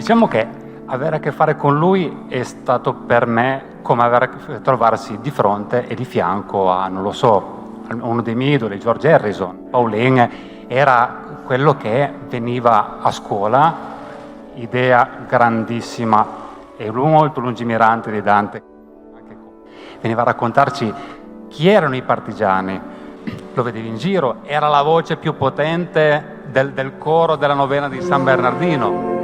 Diciamo che avere a che fare con lui è stato per me come trovarsi di fronte e di fianco a, non lo so, a uno dei miei idoli, George Harrison. Pauline era quello che veniva a scuola, idea grandissima e molto lungimirante di Dante, veniva a raccontarci chi erano i partigiani, lo vedevi in giro, era la voce più potente del coro della novena di San Bernardino.